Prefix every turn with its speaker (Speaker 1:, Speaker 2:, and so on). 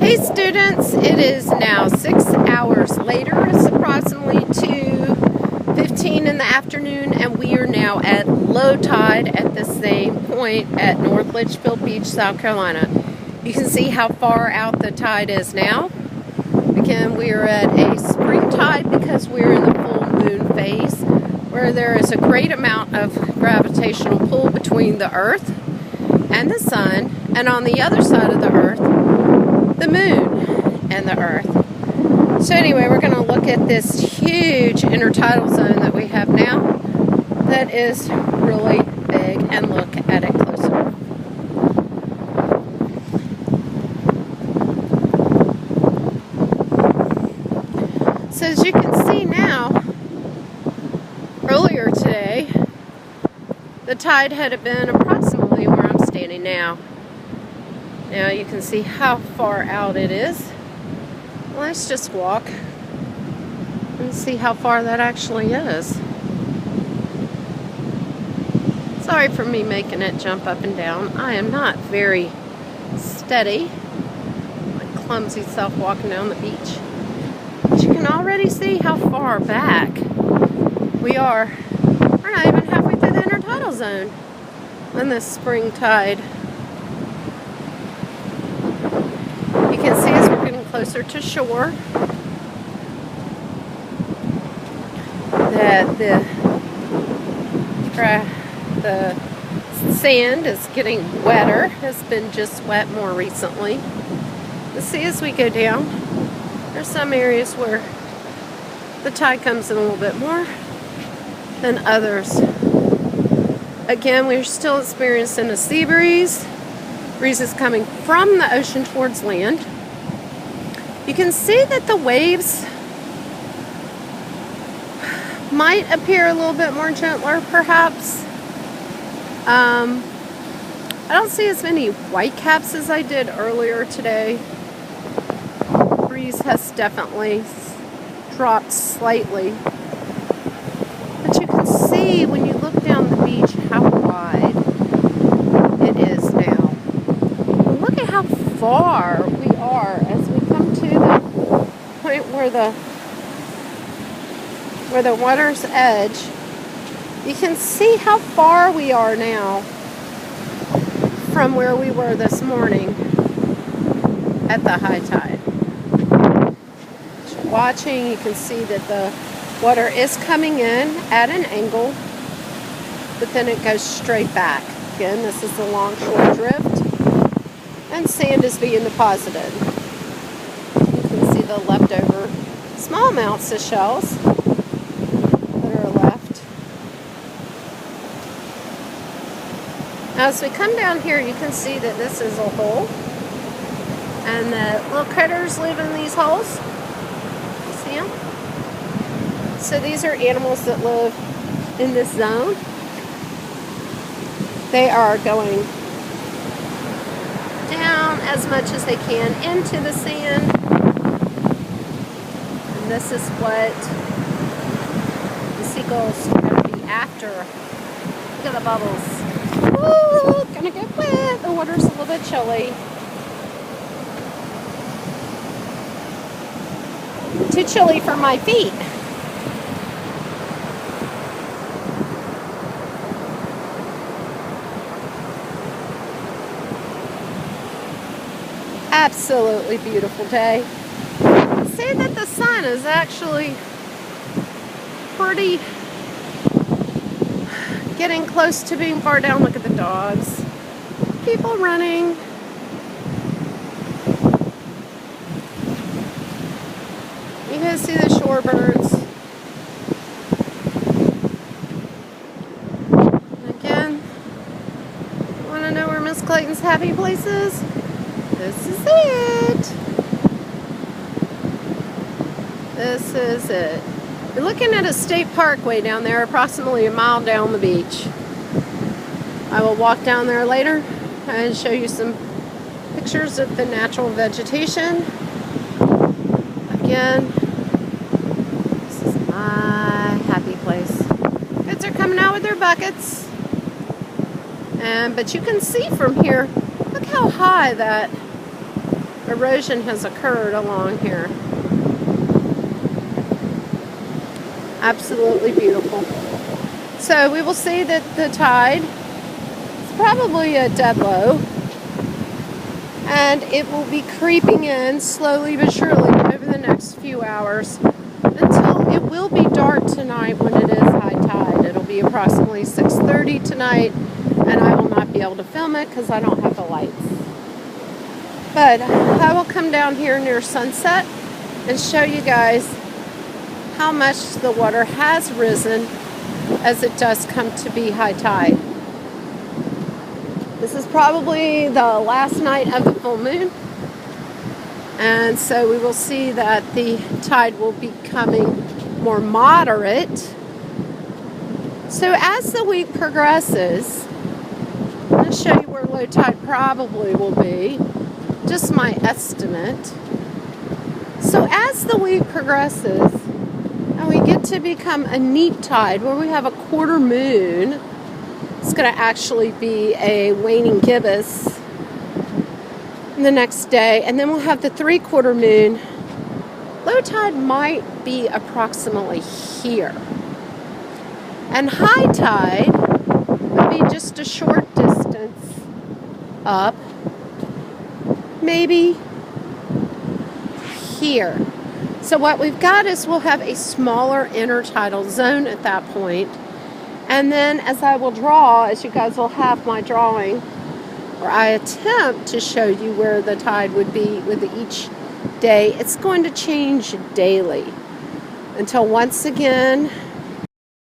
Speaker 1: Hey students, it is now 6 hours later. It's approximately 2:15 in the afternoon, and we are now at low tide at the same point at North Litchfield Beach, South Carolina. You can see how far out the tide is now. Again, we are at a spring tide because we're in the full moon phase, where there is a great amount of gravitational pull between the Earth and the Sun, and on the other side of the Earth, the moon and the Earth. So anyway, we're going to look at this huge intertidal zone that we have now that is really big and look at it closer. So as you can see now, earlier today, the tide had been approximately where I'm standing now. Now you can see how far out it is. Let's just walk and see how far that actually is. Sorry for me making it jump up and down. I am not very steady. My clumsy self walking down the beach. But you can already see how far back we are. We're not even halfway through the intertidal zone on this spring tide. You can see as we're getting closer to shore that the sand is getting wetter. It's been just wet more recently. You see as we go down, there's some areas where the tide comes in a little bit more than others. Again, we're still experiencing a sea breeze. Breeze is coming from the ocean towards land. You can see that the waves might appear a little bit more gentler, perhaps. I don't see as many whitecaps as I did earlier today. Breeze has definitely dropped slightly. But you can see when you look down the beach how wide it is now. Look at how far we are as we come to the point where the water's edge. You can see how far we are now from where we were this morning at the high tide. Watching, you can see that the water is coming in at an angle, but then it goes straight back. Again, this is the longshore drift, and sand is being deposited. You can see the leftover small amounts of shells that are left. Now, as we come down here, you can see that this is a hole, and the little critters live in these holes. You see them? So these are animals that live in this zone. They are going down as much as they can into the sand. And this is what the seagulls are going to be after. Look at the bubbles. Ooh, gonna get wet. The water's a little bit chilly. Too chilly for my feet. Absolutely beautiful day. See that the sun is actually pretty getting close to being far down. Look at the dogs. People running. You can see the shorebirds. Again, want to know where Miss Clayton's happy place is? This is it. This is it. You're looking at a state parkway down there, approximately a mile down the beach. I will walk down there later and show you some pictures of the natural vegetation. Again, this is my happy place. Kids are coming out with their buckets. But you can see from here, look how high that erosion has occurred along here. Absolutely beautiful. So we will see that the tide is probably a dead low, and it will be creeping in slowly but surely over the next few hours until it will be dark tonight when it is high tide. It'll be approximately 6:30 tonight, and I will not be able to film it because I don't have the lights. But I will come down here near sunset and show you guys how much the water has risen as it does come to be high tide. This is probably the last night of the full moon, and so we will see that the tide will be becoming more moderate. So as the week progresses, I'm going to show you where low tide probably will be, just my estimate. So as the week progresses and we get to become a neap tide where we have a quarter moon, it's going to actually be a waning gibbous the next day, and then we'll have the 3/4 moon. Low tide might be approximately here, and high tide would be just a short distance up, maybe here. So what we've got is we'll have a smaller intertidal zone at that point. And then as I will draw, as you guys will have my drawing, or I attempt to show you where the tide would be with each day, it's going to change daily until once again